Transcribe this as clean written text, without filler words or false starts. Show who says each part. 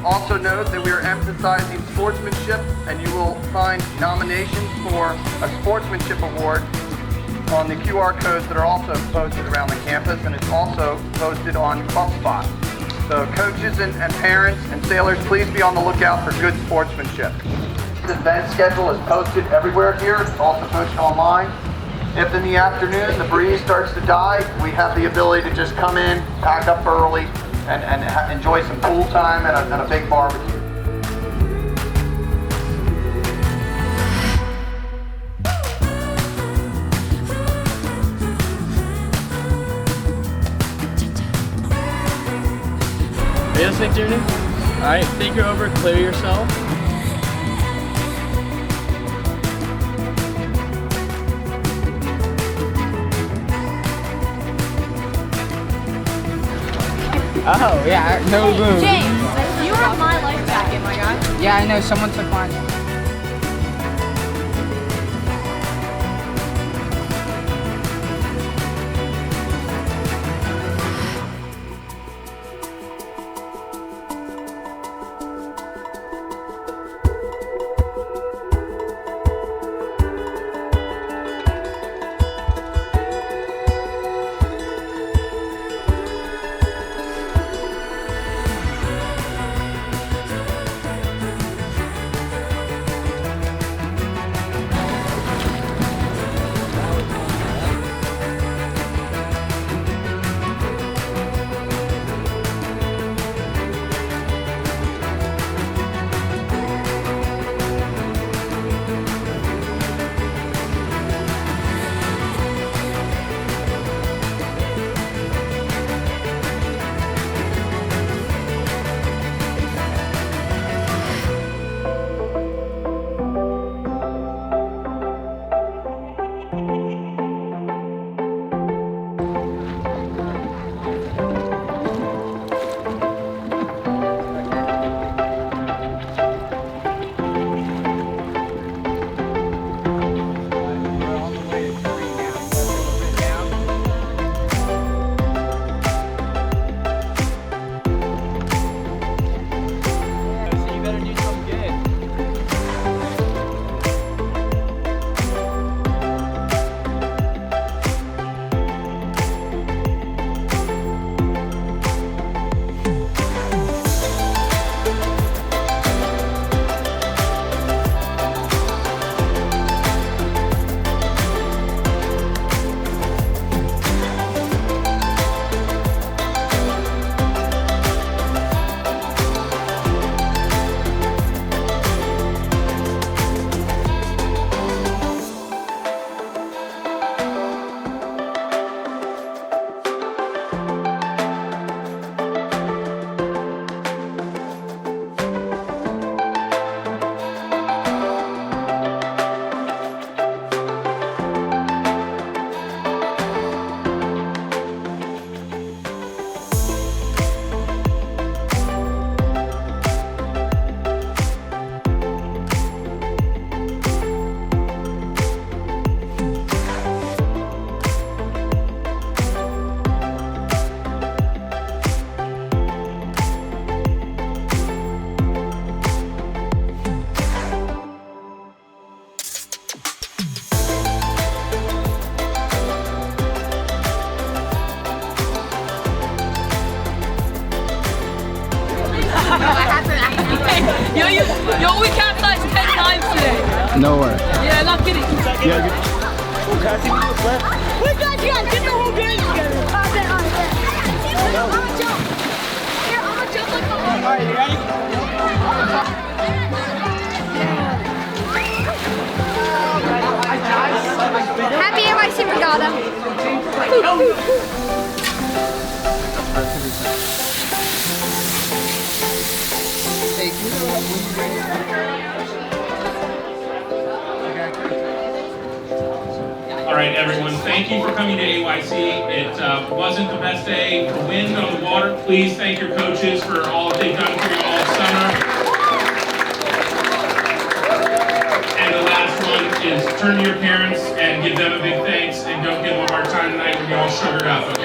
Speaker 1: Also note that we are emphasizing sportsmanship, and you will find nominations for a sportsmanship award on the QR codes that are also posted around the campus, and it's also posted on Club Spot. So coaches and parents and sailors, please be on the lookout for good sportsmanship. The event schedule is posted everywhere here. It's also posted online. If in the afternoon the breeze starts to die, we have the ability to just come in, pack up early, and enjoy some pool time and a big barbecue.
Speaker 2: Are you listening, Tierney? Alright, take her over, clear yourself.
Speaker 3: Oh, yeah, no room.
Speaker 4: James, you have my life jacket, my guy.
Speaker 3: Yeah, I know, someone took mine.
Speaker 4: Yo, we capsized 10 times today.
Speaker 3: No way.
Speaker 4: Yeah, not kidding.
Speaker 3: Yeah,
Speaker 4: We got you guys. Get the whole game together. I'm gonna jump. Here, I'm gonna jump like a little.
Speaker 3: Alright, you ready?
Speaker 4: Happy NYC Regatta.
Speaker 5: All right, everyone, thank you for coming to AYC. It wasn't the best day for wind on the water. Please thank your coaches for all that they've done for you all summer. And the last one is turn to your parents and give them a big thanks, and don't give them a hard time tonight when you're all sugared up.